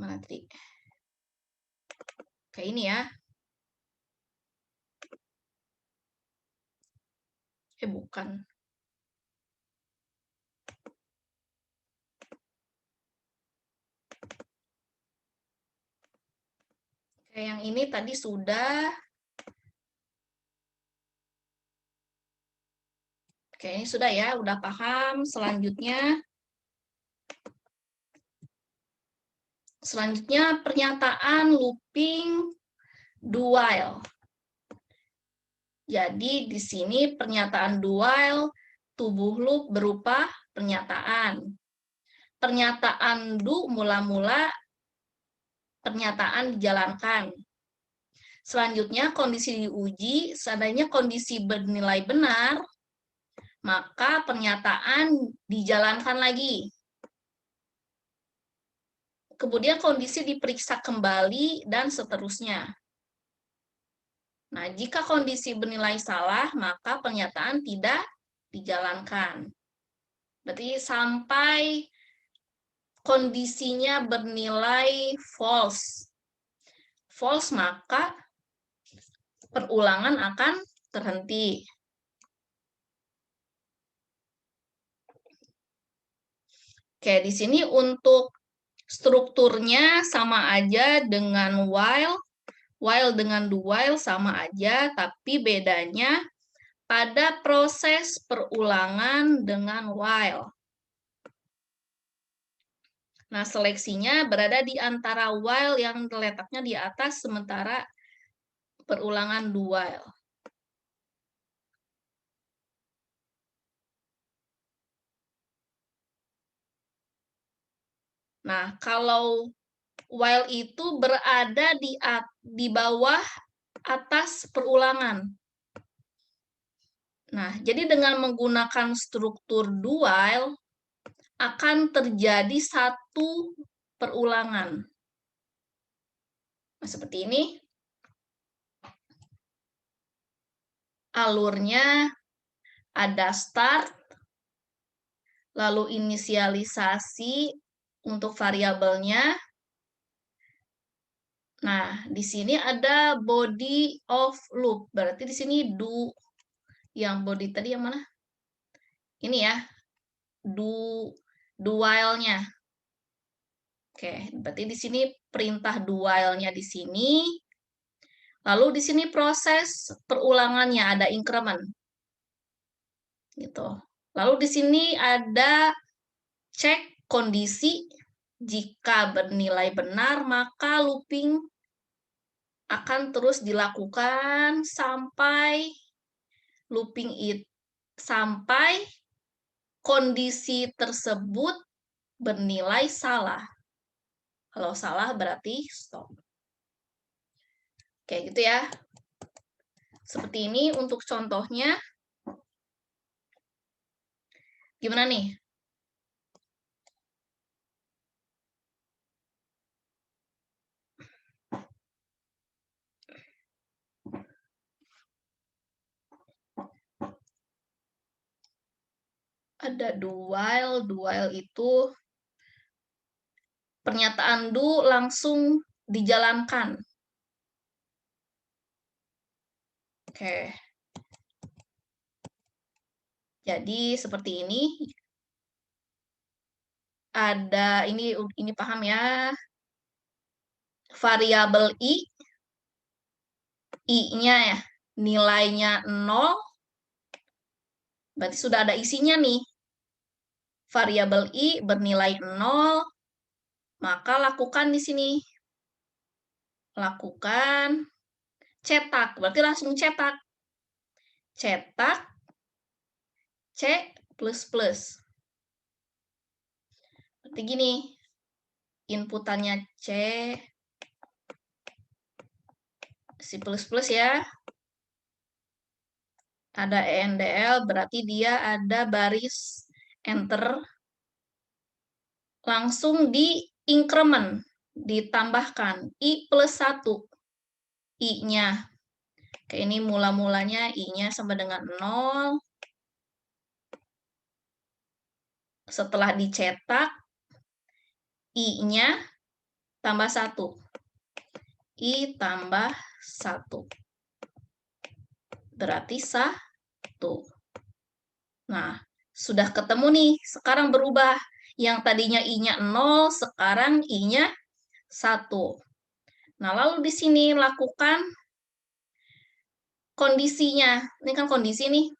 Mana tadi? Kayak ini ya. Bukan. Kayak yang ini tadi sudah. Oke, ini sudah ya, udah paham. Selanjutnya pernyataan looping do while. Jadi di sini pernyataan do while, tubuh loop berupa pernyataan. Pernyataan do mula-mula pernyataan dijalankan. Selanjutnya kondisi diuji, seandainya kondisi bernilai benar, maka pernyataan dijalankan lagi. Kemudian kondisi diperiksa kembali dan seterusnya. Nah, jika kondisi bernilai salah, maka pernyataan tidak dijalankan. Berarti sampai kondisinya bernilai false. False, maka perulangan akan terhenti. Oke, di sini untuk strukturnya sama aja dengan while. While dengan do while sama aja, tapi bedanya pada proses perulangan dengan while. Nah, seleksinya berada di antara while yang terletaknya di atas, sementara perulangan do while. Nah, kalau while itu berada di bawah atas perulangan. Nah, jadi dengan menggunakan struktur do while akan terjadi satu perulangan. Nah, seperti ini. Alurnya ada start, lalu inisialisasi untuk variabelnya. Nah, di sini ada body of loop. Berarti di sini do. Yang body tadi yang mana? Ini ya. Do while-nya. Oke, berarti di sini perintah do while-nya di sini. Lalu di sini proses perulangannya ada increment. Gitu. Lalu di sini ada cek kondisi. Jika bernilai benar, maka looping akan terus dilakukan sampai kondisi tersebut bernilai salah. Kalau salah berarti stop. Kayak gitu ya. Seperti ini untuk contohnya. Gimana nih? Ada do while itu pernyataan do langsung dijalankan. Oke. Jadi seperti ini. Ada ini paham ya. Variabel i-nya ya, nilainya 0. Berarti sudah ada isinya nih. Variabel i bernilai 0, maka lakukan di sini. Lakukan cetak, berarti langsung cetak. Cetak C++. Berarti gini, inputannya C++ ya. Ada ENDL, berarti dia ada baris enter. Langsung di increment, ditambahkan I+1. I-nya. Kayak ini mula-mulanya I-nya sama dengan 0. Setelah dicetak, I-nya tambah 1. I tambah 1. Berarti 1. Nah, sudah ketemu nih. Sekarang berubah. Yang tadinya I-nya 0, sekarang I-nya 1. Nah, lalu di sini lakukan kondisinya. Ini kan kondisi nih.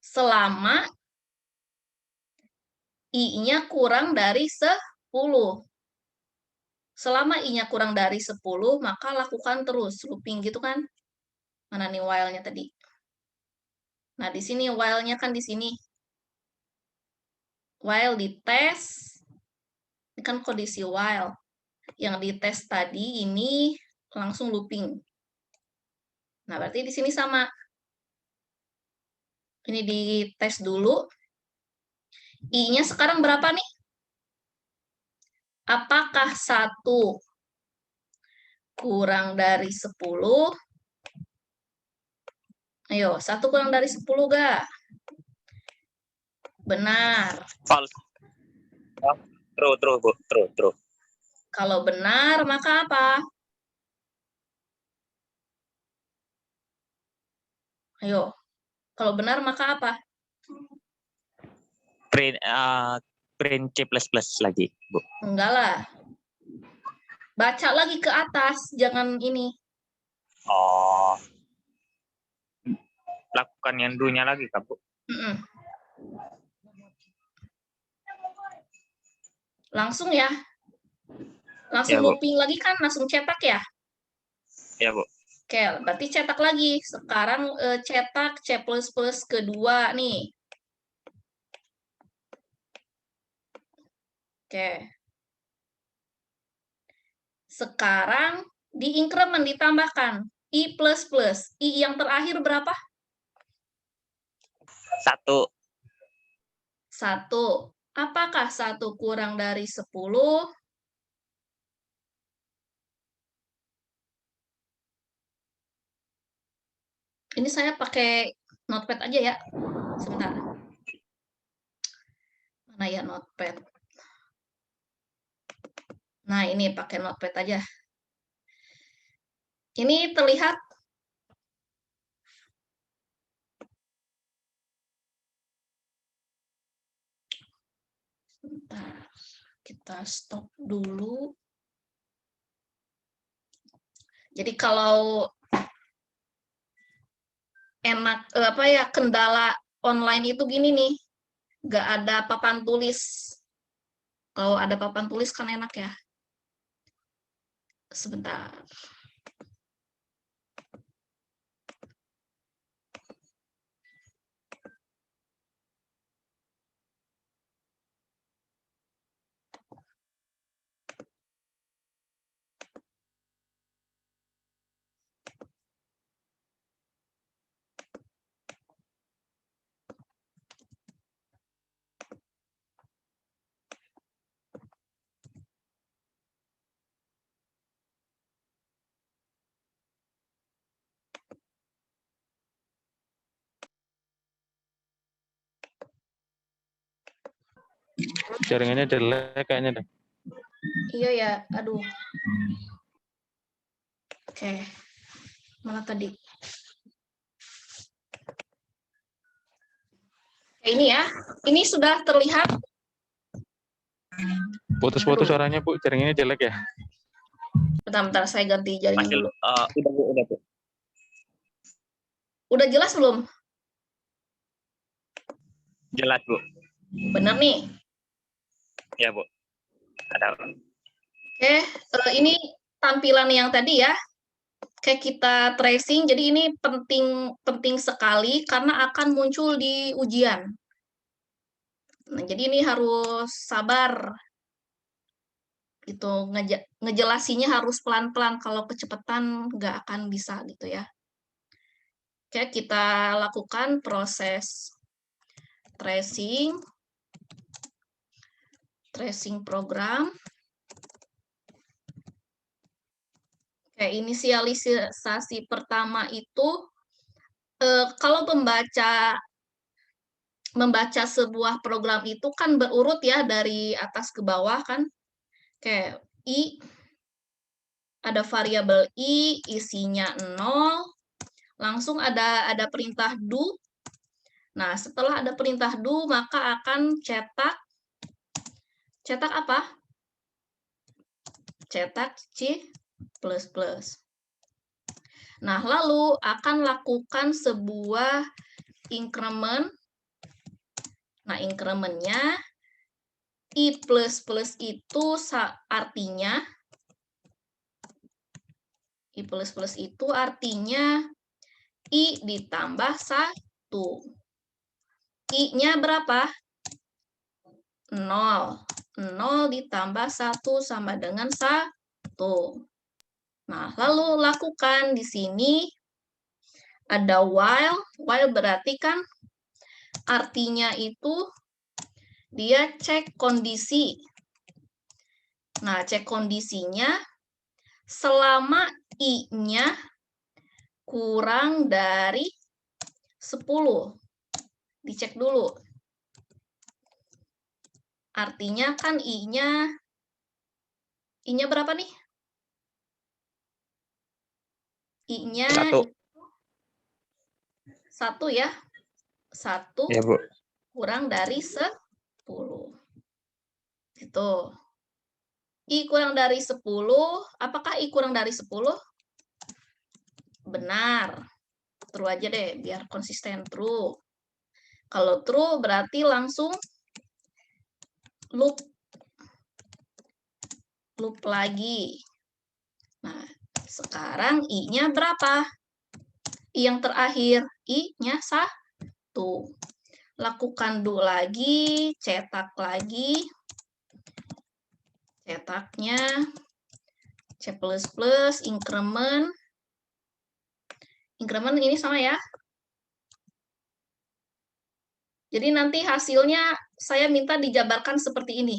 Selama I-nya kurang dari 10. Selama I-nya kurang dari 10, maka lakukan terus. Looping gitu kan. Mana nih while-nya tadi? Nah, di sini while-nya kan di sini. While dites, ini kan kondisi while. Yang dites tadi ini langsung looping. Nah, berarti di sini sama. Ini dites dulu. I-nya sekarang berapa nih? Apakah 1 kurang dari 10? Ayo, 1 kurang dari 10 gak? Benar. False. True, Bu. True. Kalau benar, maka apa? Ayo, kalau benar, maka apa? Print C++ lagi, Bu. Enggak lah. Baca lagi ke atas, jangan ini. Oh. Lakukan yang dulunya lagi, Kak, Bu. Langsung ya. Langsung Ya, Bu. looping lagi kan, langsung cetak ya? Ya, Bu. Oke, berarti cetak lagi. Sekarang cetak C++ kedua nih. Oke. Sekarang di increment ditambahkan I++. I yang terakhir berapa? 1. 1. Apakah 1 kurang dari 10? Ini saya pakai notepad aja ya. Sebentar. Mana ya notepad? Nah, ini pakai notepad aja. Ini terlihat sebentar. Kita stop dulu. Jadi kalau enak kendala online itu gini nih, nggak ada papan tulis. Kalau ada papan tulis kan enak ya. Sebentar. Jaringannya jelek kayaknya deh. Iya ya, aduh. Oke. Mana tadi? Ini ya. Ini sudah terlihat. Putus-putus suaranya, Bu. Jaringannya jelek ya. Bentar, saya ganti jaringan dulu. Udah, Bu. Udah jelas belum? Jelas, Bu. Bener nih. Ya, Bu. Ada. Oke, ini tampilan yang tadi ya. Kayak kita tracing, jadi ini penting sekali karena akan muncul di ujian. Nah, jadi ini harus sabar. Gitu, ngejelasinya harus pelan-pelan, kalau kecepatan nggak akan bisa gitu ya. Oke, kita lakukan proses tracing program. Oke, inisialisasi pertama itu kalau membaca sebuah program itu kan berurut ya dari atas ke bawah kan. Oke, I, ada variabel I, isinya 0, langsung ada perintah do. Nah, setelah ada perintah do, maka akan cetak apa? Cetak C++. Nah, lalu akan lakukan sebuah increment. Nah, incrementnya I++ itu artinya I ditambah 1. I-nya berapa? 0. 0 ditambah 1 sama dengan 1. Nah, lalu lakukan di sini ada while. While berarti kan artinya itu dia cek kondisi. Nah, cek kondisinya selama I-nya kurang dari 10. Dicek dulu. Artinya kan I-nya berapa nih? I-nya 1. 1 ya. 1 Ya, Bu. kurang dari 10. Itu. I kurang dari 10. Apakah I kurang dari 10? Benar. True aja deh, biar konsisten true. Kalau true berarti langsung loop lagi. Nah, sekarang I-nya berapa? I yang terakhir, I-nya 1. Lakukan do lagi, cetak lagi. Cetaknya C++, increment. Increment ini sama ya. Jadi nanti hasilnya saya minta dijabarkan seperti ini.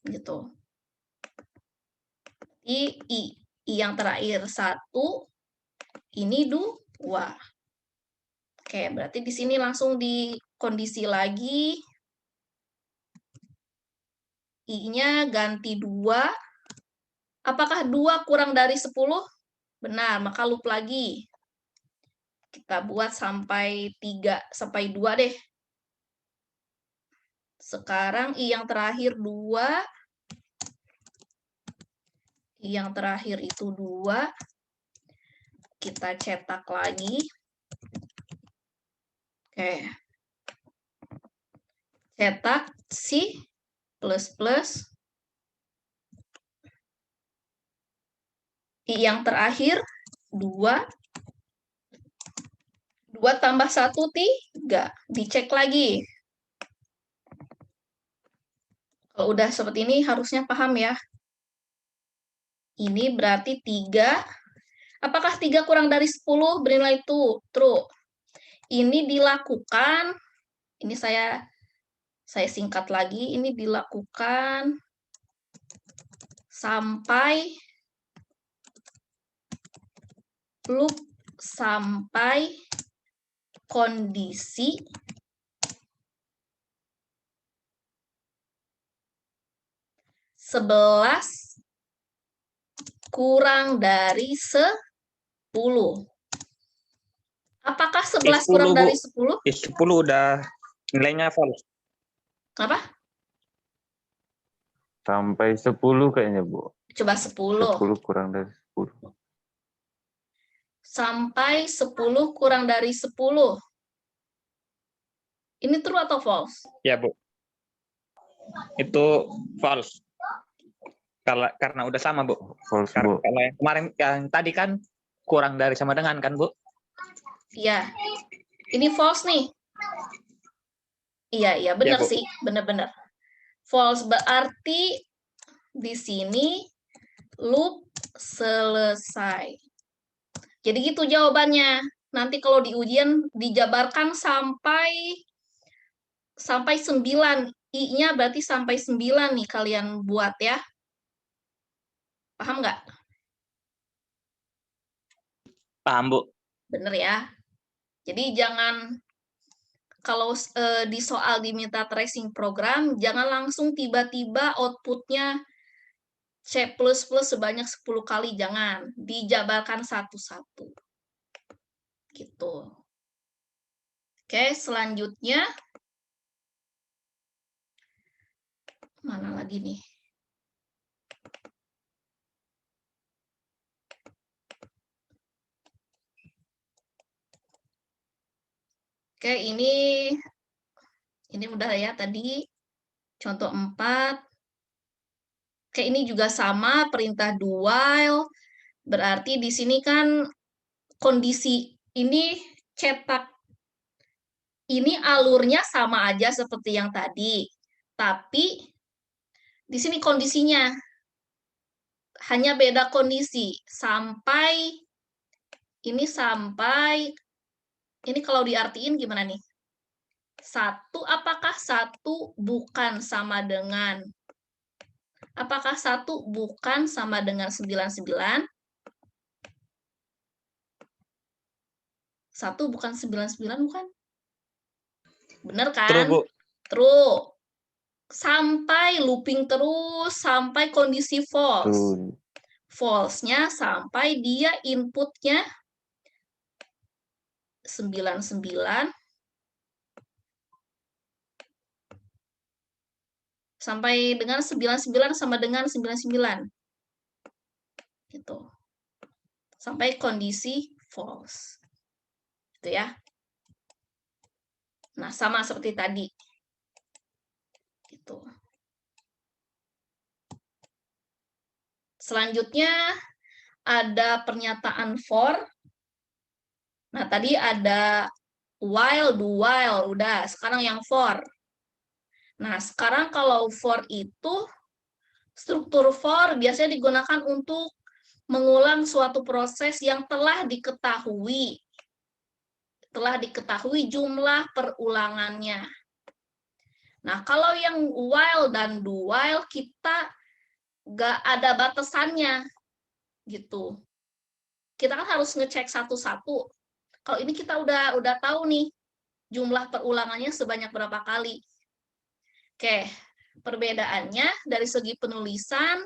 Gitu. I yang terakhir 1, ini 2. Oke, berarti di sini langsung di kondisi lagi. I-nya ganti 2. Apakah 2 kurang dari 10? Benar, maka loop lagi. Kita buat sampai 3, sampai 2 deh. Sekarang I yang terakhir 2. I yang terakhir itu 2. Kita cetak lagi. Oke. Cetak C++. I yang terakhir 2. 2 tambah 1, 3. Dicek lagi. Kalau udah seperti ini harusnya paham ya. Ini berarti 3. Apakah 3 kurang dari 10 bernilai true? Ini dilakukan, ini saya singkat lagi, ini dilakukan sampai loop sampai kondisi (11) kurang dari 10. Apakah 11 kurang dari 10? 10 udah nilainya false. Kenapa? Sampai 10 kayaknya, Bu. Coba 10. 10 kurang dari 10. Sampai 10 kurang dari 10. Ini true atau false? Ya, Bu. Itu false. Karena udah sama, Bu. False, Karena Bu. yang kemarin, yang tadi kan kurang dari sama dengan kan, Bu? Iya. Ini false nih. Iya, benar Bu. sih, benar-benar. False berarti di sini loop selesai. Jadi gitu jawabannya. Nanti kalau di ujian dijabarkan sampai 9. I-nya berarti sampai 9 nih kalian buat ya. Paham nggak? Paham, Bu. Bener ya. Jadi jangan kalau di soal diminta tracing program, jangan langsung tiba-tiba outputnya C++ sebanyak 10 kali, jangan. Dijabarkan satu-satu. Gitu. Oke, selanjutnya. Mana lagi nih? Oke, ini udah ya tadi. Contoh 4. Oke, ini juga sama, perintah do while. Berarti di sini kan kondisi ini cetak. Ini alurnya sama aja seperti yang tadi. Tapi di sini kondisinya hanya beda kondisi. Sampai ini kalau diartiin gimana nih? 1, apakah 1 bukan sama dengan? Apakah 1 bukan sama dengan 99? 1 bukan 99 bukan? Bener True, kan? Bu. True. Sampai looping terus, sampai kondisi false. True. False-nya sampai dia inputnya 99 sampai dengan 99 sama dengan 99. Gitu. Sampai kondisi false. Gitu ya. Nah, sama seperti tadi. Gitu. Selanjutnya ada pernyataan for. Nah, tadi ada while, do while, udah. Sekarang yang for. Nah, sekarang kalau for itu, struktur for biasanya digunakan untuk mengulang suatu proses yang telah diketahui. Telah diketahui jumlah perulangannya. Nah, kalau yang while dan do while, kita nggak ada batasannya. Gitu. Kita kan harus ngecek satu-satu. Kalau ini kita udah tahu nih, jumlah perulangannya sebanyak berapa kali. Oke, perbedaannya dari segi penulisan,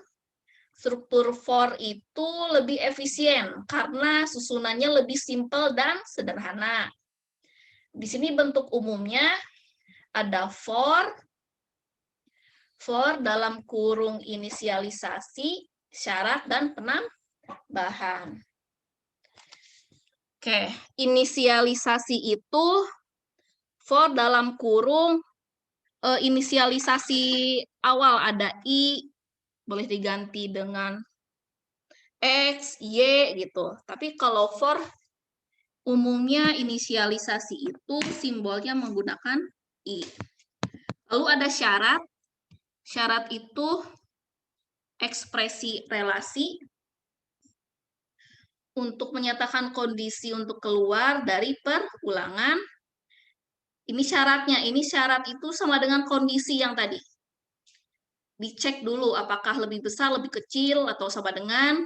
struktur for itu lebih efisien karena susunannya lebih simpel dan sederhana. Di sini bentuk umumnya ada for dalam kurung inisialisasi, syarat, dan penambahan. Oke, inisialisasi itu for dalam kurung inisialisasi awal ada I, boleh diganti dengan X, Y gitu. Tapi kalau for umumnya inisialisasi itu simbolnya menggunakan I. Lalu ada syarat. Syarat itu ekspresi relasi untuk menyatakan kondisi untuk keluar dari perulangan. Ini syaratnya, ini syarat itu sama dengan kondisi yang tadi. Dicek dulu apakah lebih besar, lebih kecil, atau sama dengan.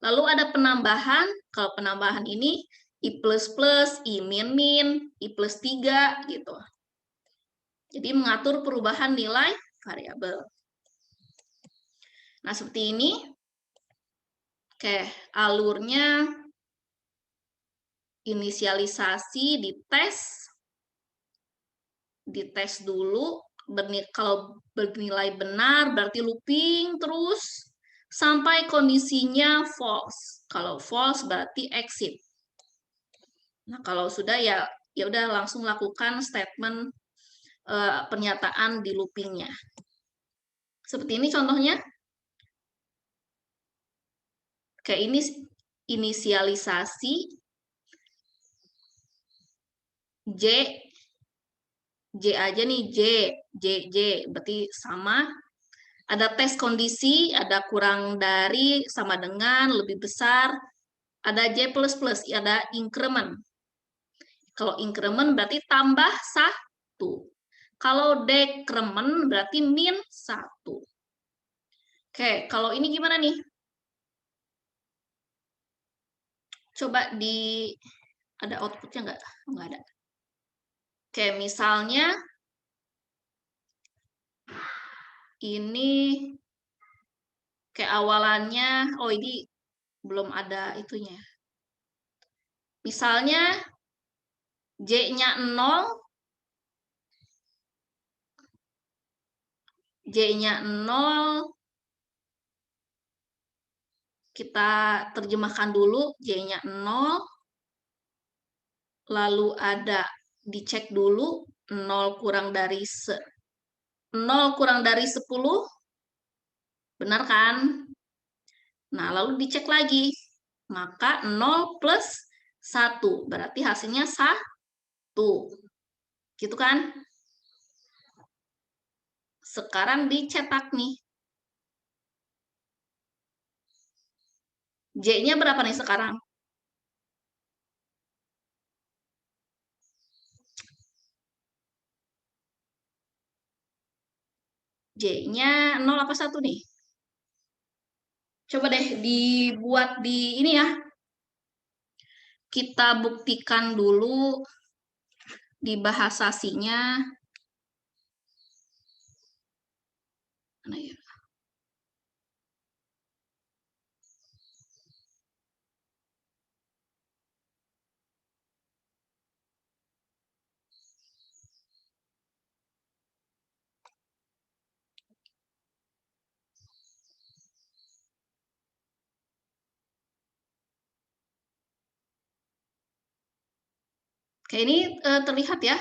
Lalu ada penambahan, kalau penambahan ini I++, I-, I+3, gitu. Jadi mengatur perubahan nilai variabel. Nah, seperti ini. Oke, alurnya inisialisasi dites dulu, kalau bernilai benar berarti looping terus sampai kondisinya false. Kalau false berarti exit. Nah, kalau sudah ya udah langsung lakukan statement pernyataan di loopingnya. Seperti ini contohnya. Oke, ini inisialisasi J aja nih, J, berarti sama. Ada tes kondisi, ada kurang dari, sama dengan, lebih besar. Ada J++, ada increment. Kalau increment berarti tambah 1. Kalau decrement berarti min 1. Oke, kalau ini gimana nih? Coba ada outputnya nggak? Nggak ada. Oke, misalnya ini kayak awalannya, oh ini belum ada itunya. Misalnya J-nya 0, J-nya 0, kita terjemahkan dulu, J-nya 0, lalu ada dicek dulu, 0 kurang dari 10, benar kan? Nah, lalu dicek lagi, maka 0 plus 1, berarti hasilnya 1. Gitu kan? Sekarang dicetak nih. J-nya berapa nih sekarang? J-nya 0 apa 1 nih? Coba deh dibuat di ini ya. Kita buktikan dulu di bahasa C-nya. Mana ya? Oke, ini terlihat ya.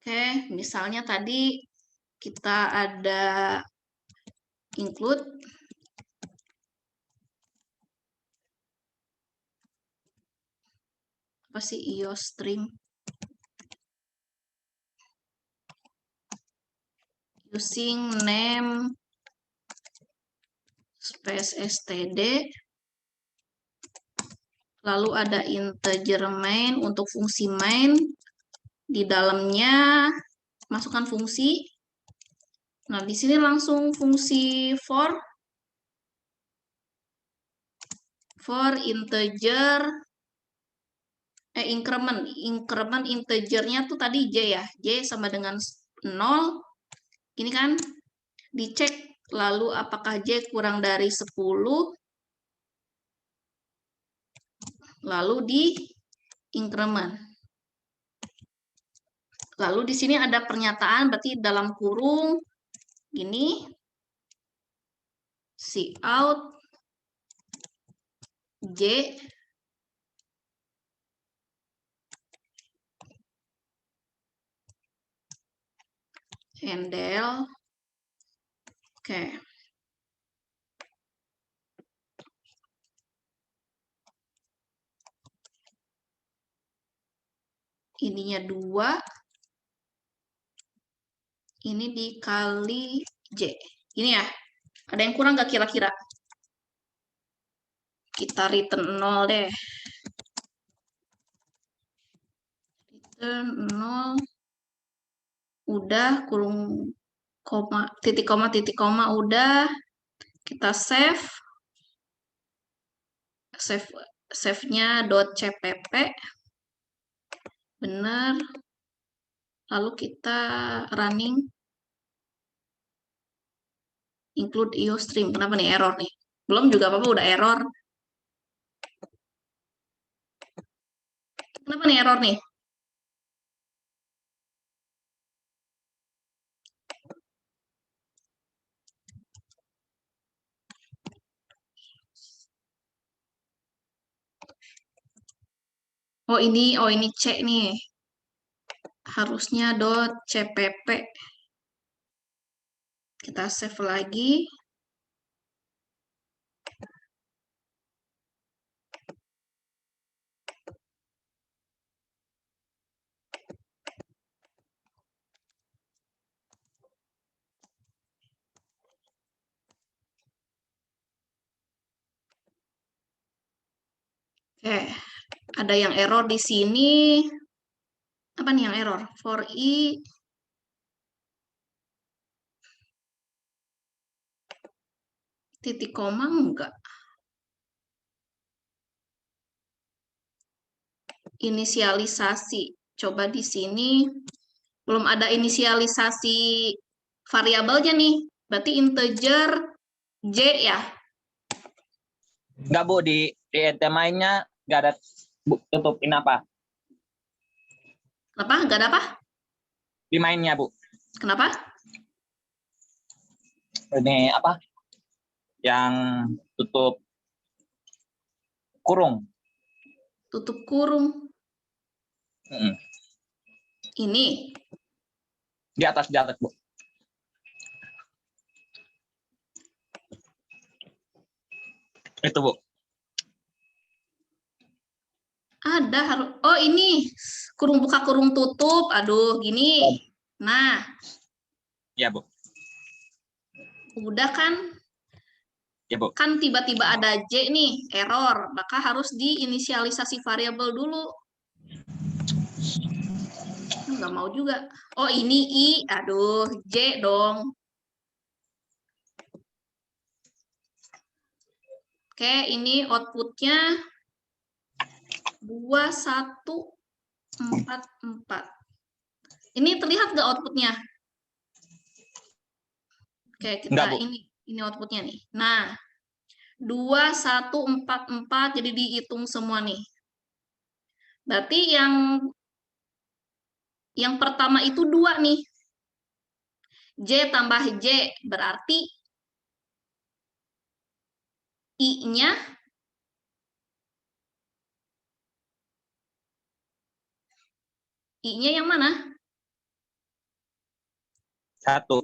Oke, misalnya tadi kita ada include apa sih iostream using name space std, lalu ada integer main untuk fungsi main, di dalamnya masukkan fungsi. Nah, di sini langsung fungsi for integer increment integernya tuh tadi J ya. J sama dengan 0. Ini kan dicek lalu apakah J kurang dari 10, lalu di increment. Lalu di sini ada pernyataan, berarti dalam kurung ini cout J handle. Oke. Ininya 2. Ini dikali J. Ini ya. Ada yang kurang nggak kira-kira? Kita return 0 deh. Return 0. Udah, kurung koma, titik koma udah. Kita save. Save-nya .cpp. Benar. Lalu kita running. Include iostream. Kenapa nih error nih? Belum juga apa-apa udah error. Kenapa nih error nih? Oh ini C nih. Harusnya .cpp. Kita save lagi. Oke, ada yang error di sini. Apa nih yang error? For i titik koma enggak. Inisialisasi. Coba di sini belum ada inisialisasi variabelnya nih. Berarti integer J ya. Enggak, Bu, di ente mainnya enggak ada tutupin apa? Kenapa? Enggak ada apa? Di mainnya, Bu. Kenapa? Ini apa? Yang tutup kurung. Tutup kurung. Ini. Di atas, Bu. Itu, Bu. Ada harus. Oh, ini kurung buka kurung tutup. Aduh, gini. Nah, Ya, Bu. udah kan? Ya, Bu. Kan tiba-tiba ada J nih, error. Maka harus diinisialisasi variabel dulu. Nggak mau juga. Oh, ini I. Aduh, J dong. Oke, ini outputnya 2144. Ini terlihat nggak outputnya? Oke, kita Enggak, Bu. ini outputnya nih. Nah, 2144 jadi dihitung semua nih. Berarti yang pertama itu 2 nih. J tambah J berarti I-nya yang mana? 1. 2.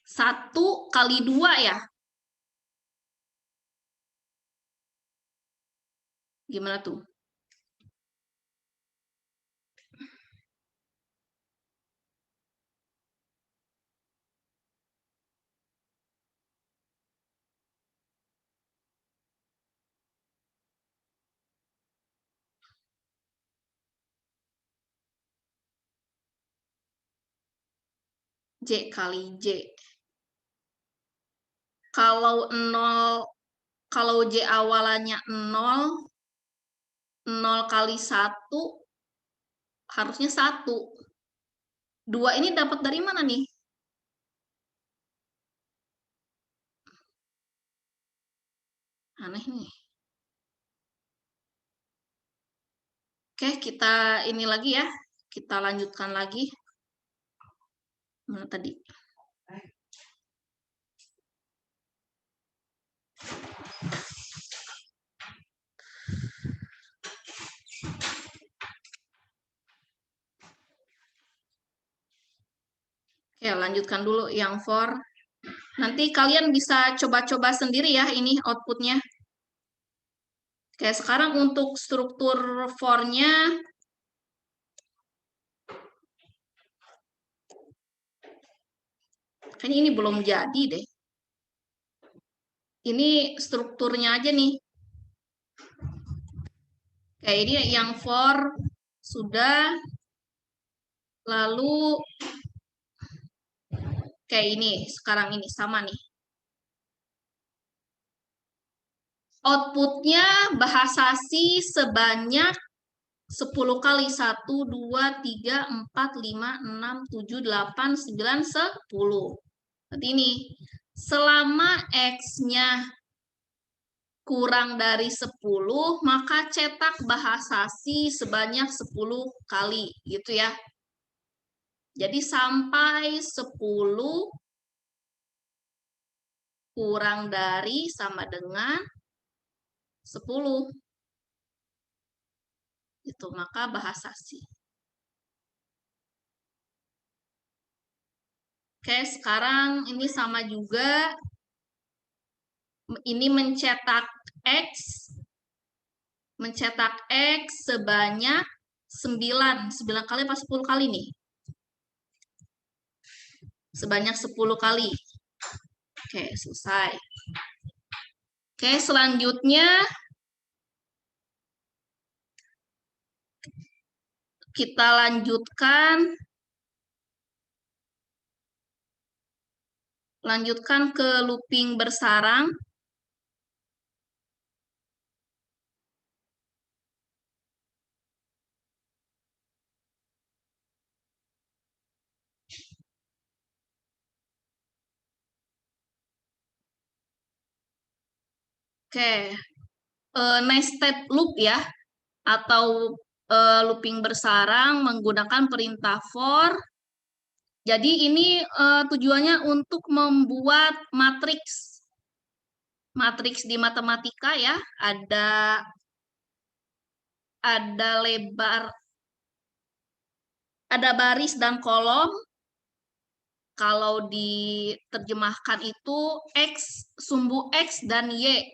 1 kali 2 ya? Gimana tuh? J kali J. Kalau 0, kalau J awalannya 0, 0 kali 1 harusnya 1. 2 ini dapat dari mana nih? Aneh nih. Oke, kita ini lagi ya. Kita lanjutkan lagi. Mana tadi? Oke, lanjutkan dulu yang for. Nanti kalian bisa coba-coba sendiri ya ini outputnya. Oke, sekarang untuk struktur for-nya kayaknya ini belum jadi deh. Ini strukturnya aja nih. Oke, ini yang for sudah. Lalu kayak ini, sekarang ini sama nih. Outputnya bahasa C sebanyak 10 kali. 1, 2, 3, 4, 5, 6, 7, 8, 9, 10. Berarti ini, selama X-nya kurang dari 10, maka cetak bahasa C sebanyak 10 kali. Gitu ya. Jadi sampai 10 kurang dari sama dengan 10. Itu maka bahasa C. Oke, sekarang ini sama juga. Ini mencetak X sebanyak 9. 9 kali apa 10 kali nih? sebanyak 10 kali. Oke, selesai. Oke, selanjutnya kita lanjutkan ke looping bersarang. Oke, nested loop ya, atau looping bersarang menggunakan perintah for. Jadi ini tujuannya untuk membuat matriks. Matriks di matematika ya, ada lebar, ada baris dan kolom. Kalau diterjemahkan itu X, sumbu X dan Y.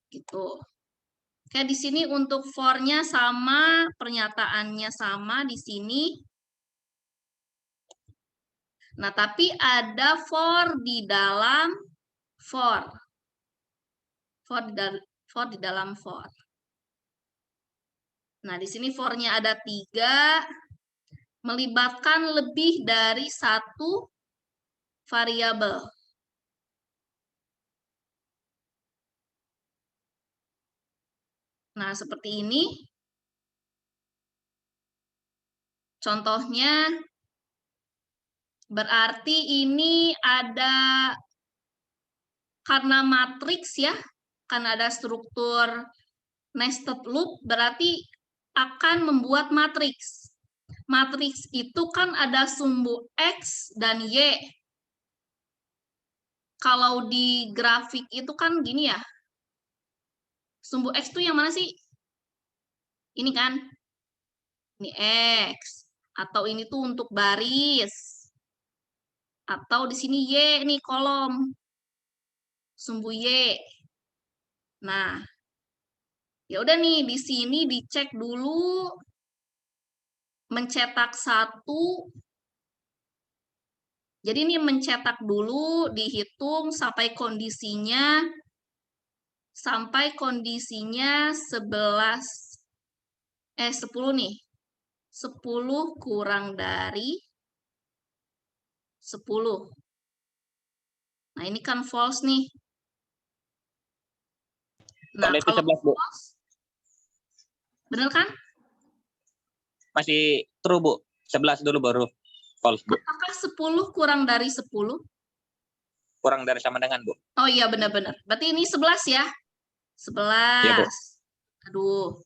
Gitu. Oke, di sini untuk for-nya sama, pernyataannya sama di sini. Nah, tapi ada for di dalam for. For di dalam for. Nah, di sini for-nya ada 3, melibatkan lebih dari 1 variabel. Nah, seperti ini. Contohnya, berarti ini ada, karena matriks ya, karena ada struktur nested loop, berarti akan membuat matriks. Matriks itu kan ada sumbu X dan Y. Kalau di grafik itu kan gini ya. Sumbu X itu yang mana sih? Ini kan. Ini X. Atau ini tuh untuk baris. Atau di sini Y, nih kolom. Sumbu Y. Nah, ya udah nih, di sini dicek dulu. Mencetak 1. Jadi ini mencetak dulu, dihitung sampai kondisinya 10 nih. 10 kurang dari 10. Nah, ini kan false nih. Nah, Kalau itu kalau 11, Bu. false, bener kan? Masih true, Bu. 11 dulu baru false, Bu. Apakah 10 kurang dari 10? Kurang dari sama dengan, Bu. Oh iya, benar-benar. Berarti ini 11 ya? 11. Iya, Bu. Aduh.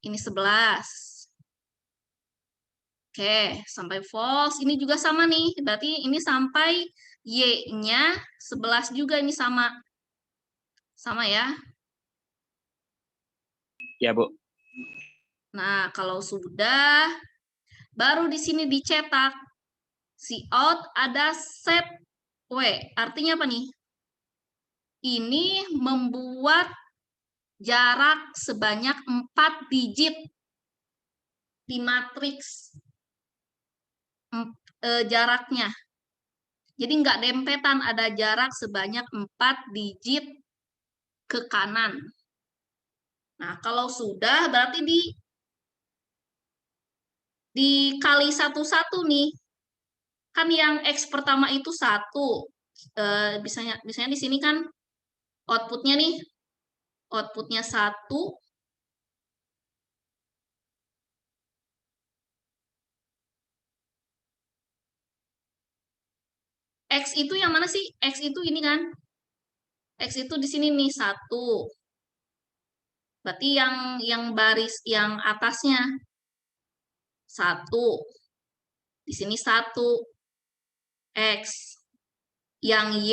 Ini 11. Oke, sampai false. Ini juga sama nih. Berarti ini sampai Y-nya 11 juga, ini sama. Sama ya? Iya, Bu. Nah, kalau sudah, baru di sini dicetak. Cout ada set W. Artinya apa nih? Ini membuat jarak sebanyak 4 digit di matriks jaraknya. Jadi nggak dempetan, ada jarak sebanyak 4 digit ke kanan. Nah, kalau sudah berarti dikali satu-satu nih. Kan yang X pertama itu 1. Biasanya di sini kan outputnya nih. Outputnya 1. X itu yang mana sih? X itu ini kan. X itu di sini nih 1. Berarti yang baris yang atasnya 1. Di sini 1. X. Yang Y,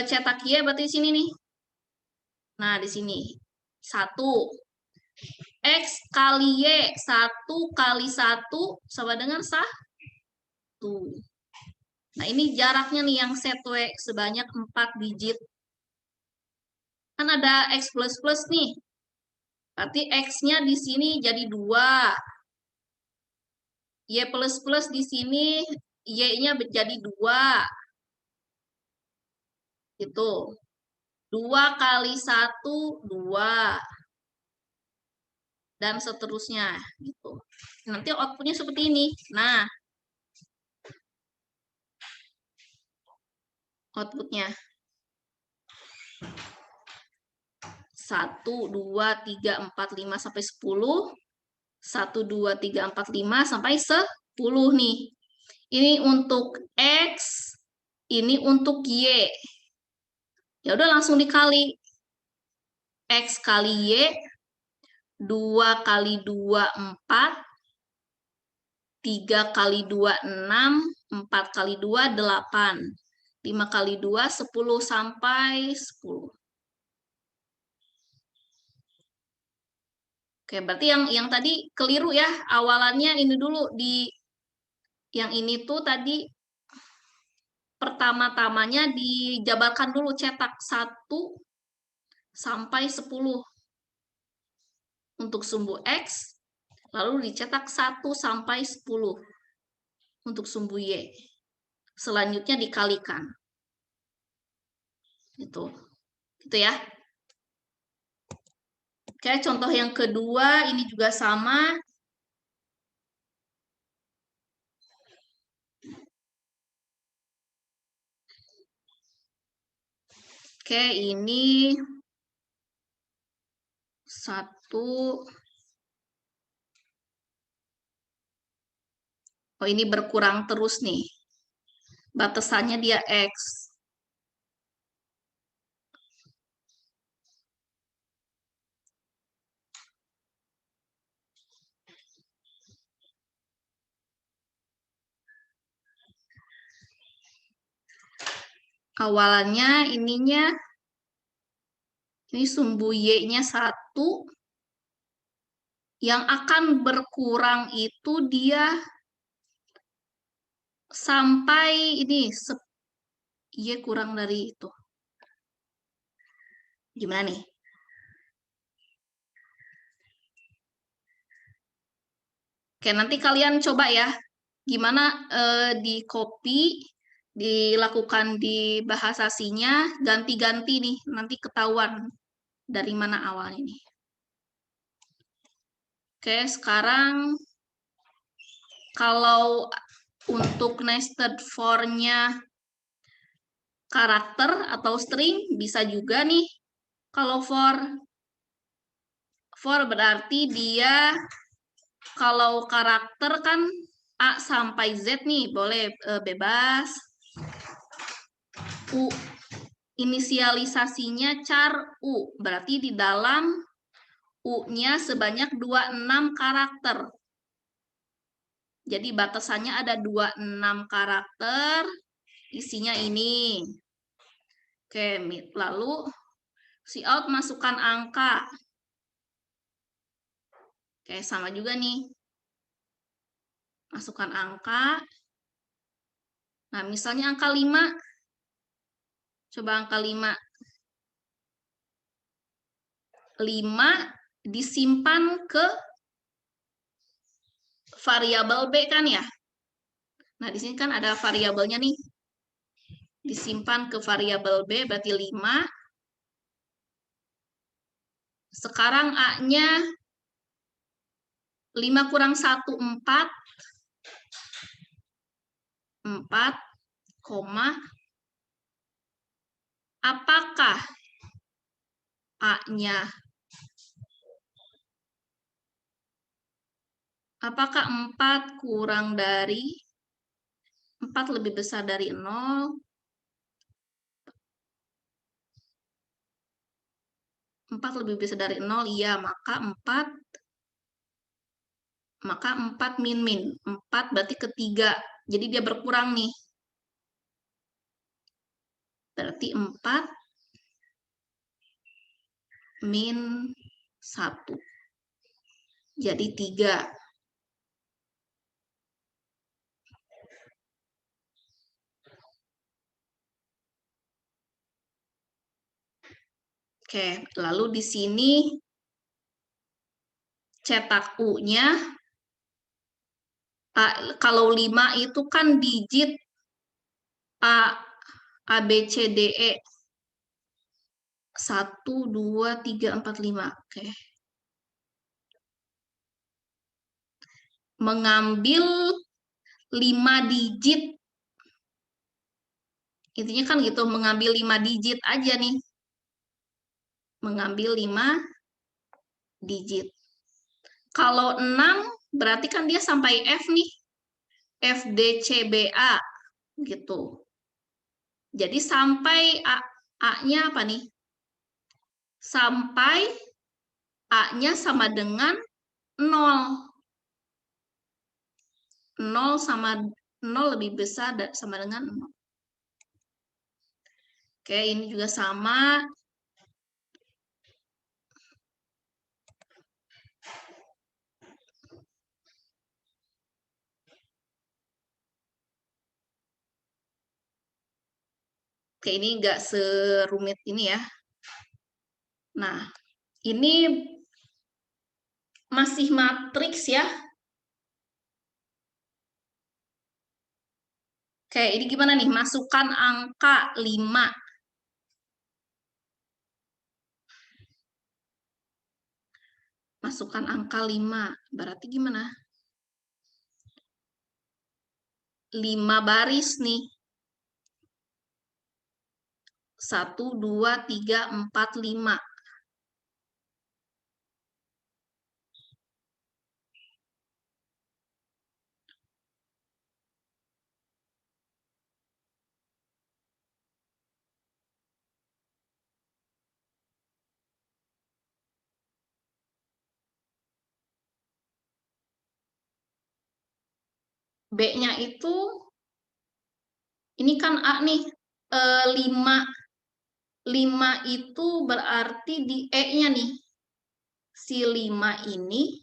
cetak Y berarti di sini nih. Nah, di sini 1. X kali Y, 1 kali 1 sama dengan 1. Nah, ini jaraknya nih yang set W sebanyak 4 digit. Kan ada X plus nih. Berarti X-nya di sini jadi 2. Y plus di sini Y-nya menjadi 2. Itu. 2 kali 1, 2. Dan seterusnya. Gitu. Nanti outputnya seperti ini. Nah, outputnya 1, 2, 3, 4, 5 sampai 10. 1, 2, 3, 4, 5 sampai 10 nih. Ini untuk X, ini untuk Y. Ya udah langsung dikali. X kali Y, 2 kali 2, 4. 3 kali 2, 6. 4 kali 2, 8. 5 kali 2, 10 sampai 10. Oke, berarti yang tadi keliru ya. Awalannya ini dulu di yang ini tuh tadi pertama-tamanya dijabarkan dulu cetak 1 sampai 10 untuk sumbu X, lalu dicetak 1 sampai 10 untuk sumbu Y. Selanjutnya dikalikan. Gitu. Gitu ya. Oke, contoh yang kedua ini juga sama. Oke, ini 1. Oh, ini berkurang terus nih. Batasannya dia X. Awalannya ininya, ini sumbu Y-nya 1. Yang akan berkurang itu dia sampai ini, Y kurang dari itu. Gimana nih? Oke, nanti kalian coba ya. Gimana di copy, dilakukan di bahasa aslinya, ganti-ganti nih. Nanti ketahuan dari mana awalnya nih. Oke, sekarang kalau untuk nested for-nya karakter atau string, bisa juga nih. Kalau for berarti dia, kalau karakter kan A sampai Z nih, boleh bebas. U, inisialisasinya char U, berarti di dalam U-nya sebanyak 26 karakter. Jadi batasannya ada 26 karakter, isinya ini. Oke, lalu cout masukkan angka. Oke, sama juga nih. Masukkan angka. Nah, misalnya angka 5. Coba angka 5. 5 disimpan ke variabel B kan ya? Nah, di sini kan ada variabelnya nih. Disimpan ke variabel B, berarti 5. Sekarang A-nya 5 kurang 1, 4. 4, apakah A-nya, apakah 4 kurang dari 4 lebih besar dari 0? 4 lebih besar dari 0, iya, maka 4 min. 4 berarti ketiga. Jadi dia berkurang nih. Berarti 4 min 1. Jadi 3. Oke, lalu di sini cetak U-nya Kalau 5 itu kan digit A, A, B, C, D, E. 1, 2, 3, 4, 5. Oke. Mengambil 5 digit. Intinya kan gitu, mengambil 5 digit aja nih. Mengambil 5 digit. Kalau 6, berarti kan dia sampai F nih. F, D, C, B, A. Gitu. Jadi sampai A-nya apa nih? Sampai A-nya sama dengan 0. 0 sama 0 lebih besar sama dengan 0. Oke, ini juga sama. Oke, ini nggak serumit ini ya. Nah, ini masih matriks ya. Oke, ini gimana nih? Masukkan angka 5. Masukkan angka 5. Berarti gimana? 5 baris nih. 1, 2, 3, 4, 5. B-nya itu, ini kan A nih, 5. 5 itu berarti di E-nya nih. Si 5 ini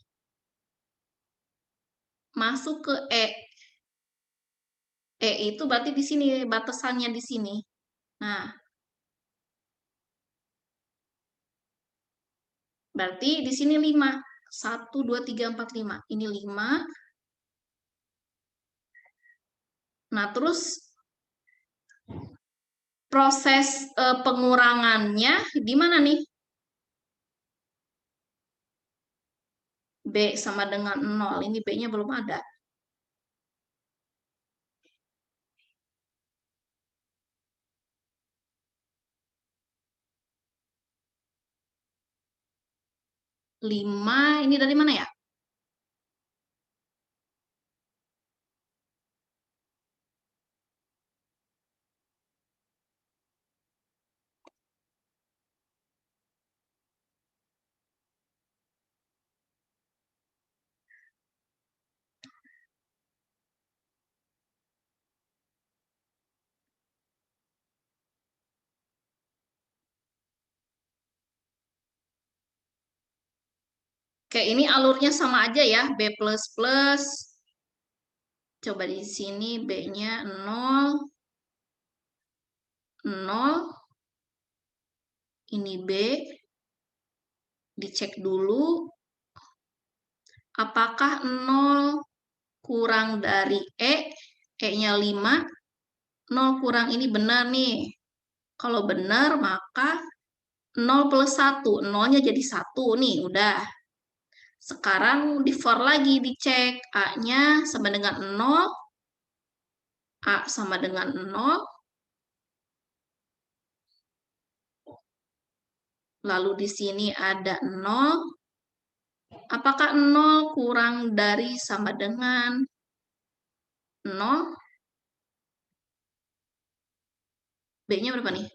masuk ke E. E itu berarti di sini, batasannya di sini. Nah, berarti di sini 5. 1, 2, 3, 4, 5. Ini 5. Nah, terus proses pengurangannya di mana nih? B sama dengan 0. Ini B-nya belum ada. Lima, ini dari mana ya? Oke, ini alurnya sama aja ya, B++. Coba di sini B-nya 0. 0. Ini B. Dicek dulu. Apakah 0 kurang dari E? E-nya 5. 0 kurang ini benar nih. Kalau benar, maka 0 plus 1. 0-nya jadi 1 nih, udah. Sekarang di for lagi dicek. A-nya sama dengan 0. A sama dengan 0. Lalu di sini ada 0. Apakah 0 kurang dari sama dengan 0? B-nya berapa nih?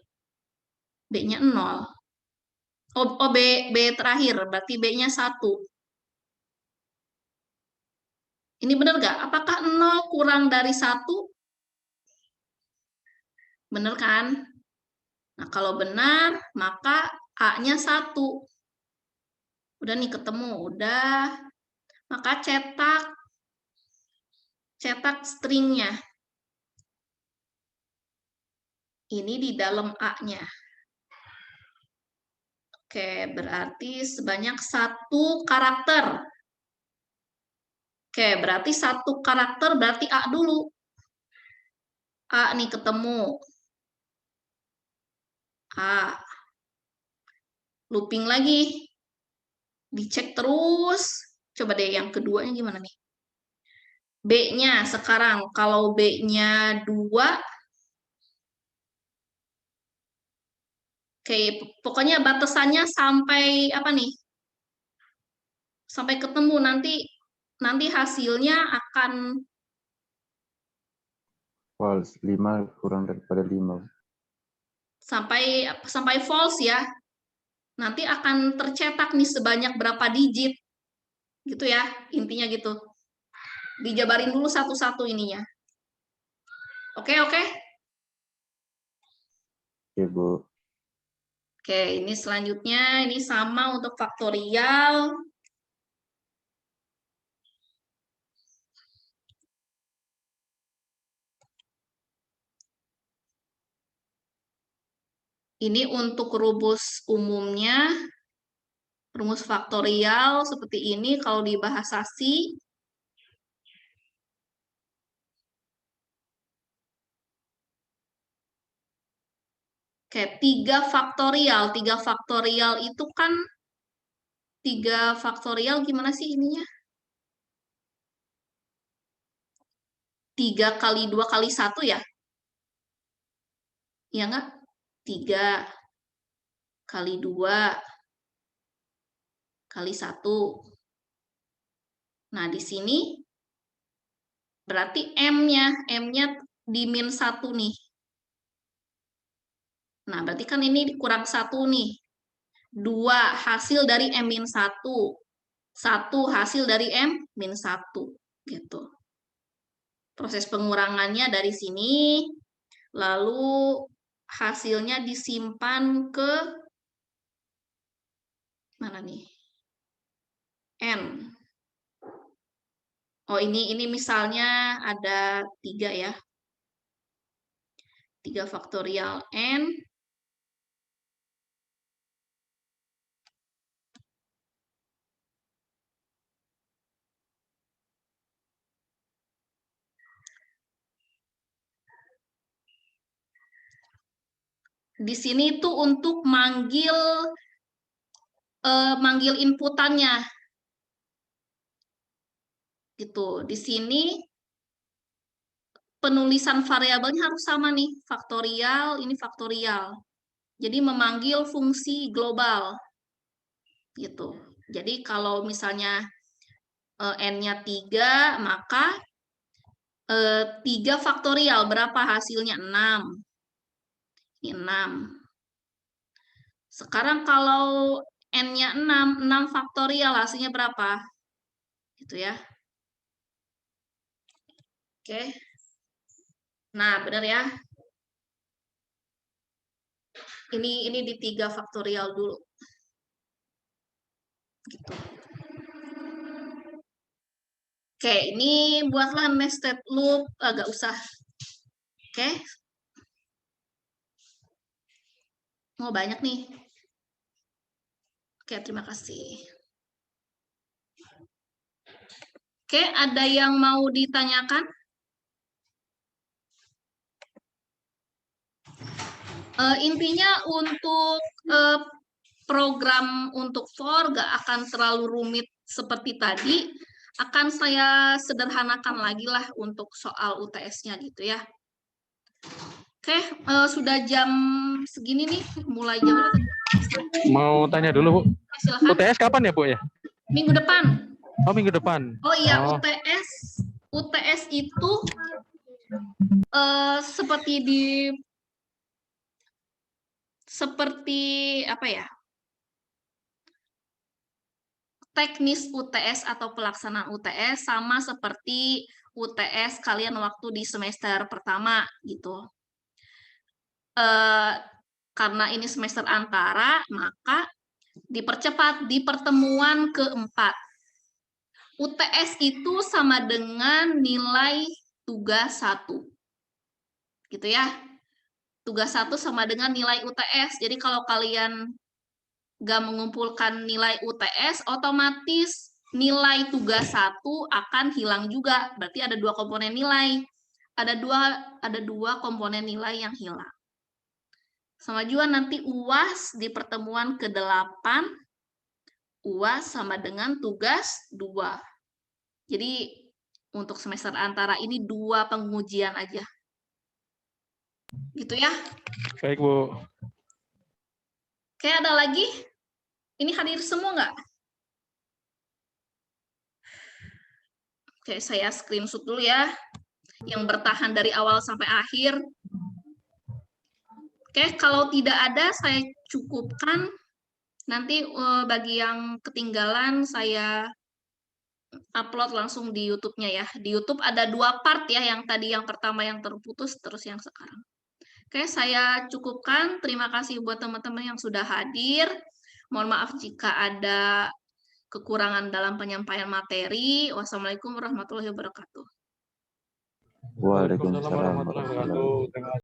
B-nya 0. Oh, B terakhir, berarti B-nya 1. Ini benar nggak? Apakah 0 kurang dari 1? Benar kan? Nah, kalau benar, maka A-nya 1. Udah nih ketemu, udah. Maka cetak stringnya. Ini di dalam A-nya. Oke, berarti sebanyak 1 karakter. Oke, berarti satu karakter berarti A dulu. A nih ketemu. A. Looping lagi. Dicek terus. Coba deh yang keduanya gimana nih? B-nya sekarang. Kalau B-nya 2. Oke, pokoknya batasannya sampai apa nih? Sampai ketemu nanti hasilnya akan False. 5 kurang daripada 5. sampai false ya. Nanti akan tercetak nih sebanyak berapa digit. Gitu ya, intinya gitu. Dijabarin dulu satu-satu ininya. Oke, oke. Oke, Bu. Oke, ini selanjutnya ini sama untuk faktorial. Ini untuk rumus umumnya, rumus faktorial seperti ini kalau di bahasa C. Oke, 3 faktorial. 3 faktorial itu kan 3 faktorial gimana sih ininya? 3 kali 2 kali 1 ya? Iya nggak? 3 kali 2 kali 1. Nah, di sini berarti M-nya di min 1 nih. Nah, berarti kan ini kurang 1 nih. 2 hasil dari M-1. 1 hasil dari M-1. Gitu. Proses pengurangannya dari sini. Lalu hasilnya disimpan ke mana nih? N. Oh, ini misalnya ada 3 ya. 3 faktorial N. Di sini tuh untuk manggil inputannya. Gitu. Di sini penulisan variabelnya harus sama nih, faktorial, ini faktorial. Jadi memanggil fungsi global. Gitu. Jadi kalau misalnya N-nya 3, maka 3 faktorial berapa hasilnya? 6. Ini 6. Sekarang kalau N-nya 6 faktorial hasilnya berapa? Gitu ya. Oke. Nah, benar ya. Ini di 3 faktorial dulu. Gitu. Oke, ini buatlah nested loop, agak usah. Oke. Oh, banyak nih. Oke, terima kasih. Oke, ada yang mau ditanyakan? Intinya untuk program untuk for gak akan terlalu rumit seperti tadi, akan saya sederhanakan lagi lah untuk soal UTS-nya gitu ya. Oke, sudah jam segini nih, mulai jam berapa? Mau tanya dulu, Bu. Silakan. UTS kapan ya, Bu ya? Minggu depan. Oh, minggu depan. Oh iya, Oh. UTS itu seperti apa ya? Teknis UTS atau pelaksanaan UTS sama seperti UTS kalian waktu di semester pertama gitu. Karena ini semester antara, maka dipercepat di pertemuan keempat. UTS itu sama dengan nilai tugas 1. Gitu ya. Tugas 1 sama dengan nilai UTS. Jadi kalau kalian nggak mengumpulkan nilai UTS, otomatis nilai tugas 1 akan hilang juga. Berarti ada 2 komponen nilai. Ada dua komponen nilai yang hilang. Sama juga nanti UAS di pertemuan ke-8, UAS sama dengan tugas 2. Jadi untuk semester antara ini 2 pengujian aja. Gitu ya. Baik, Bu. Oke, ada lagi? Ini hadir semua nggak? Oke, saya screenshot dulu ya. Yang bertahan dari awal sampai akhir. Oke, kalau tidak ada, saya cukupkan. Nanti bagi yang ketinggalan, saya upload langsung di YouTube-nya ya. Di YouTube ada 2 part ya, yang tadi yang pertama yang terputus, terus yang sekarang. Oke, saya cukupkan. Terima kasih buat teman-teman yang sudah hadir. Mohon maaf jika ada kekurangan dalam penyampaian materi. Wassalamualaikum warahmatullahi wabarakatuh. Waalaikumsalam warahmatullahi warahmatullahi wabarakatuh. Terima kasih.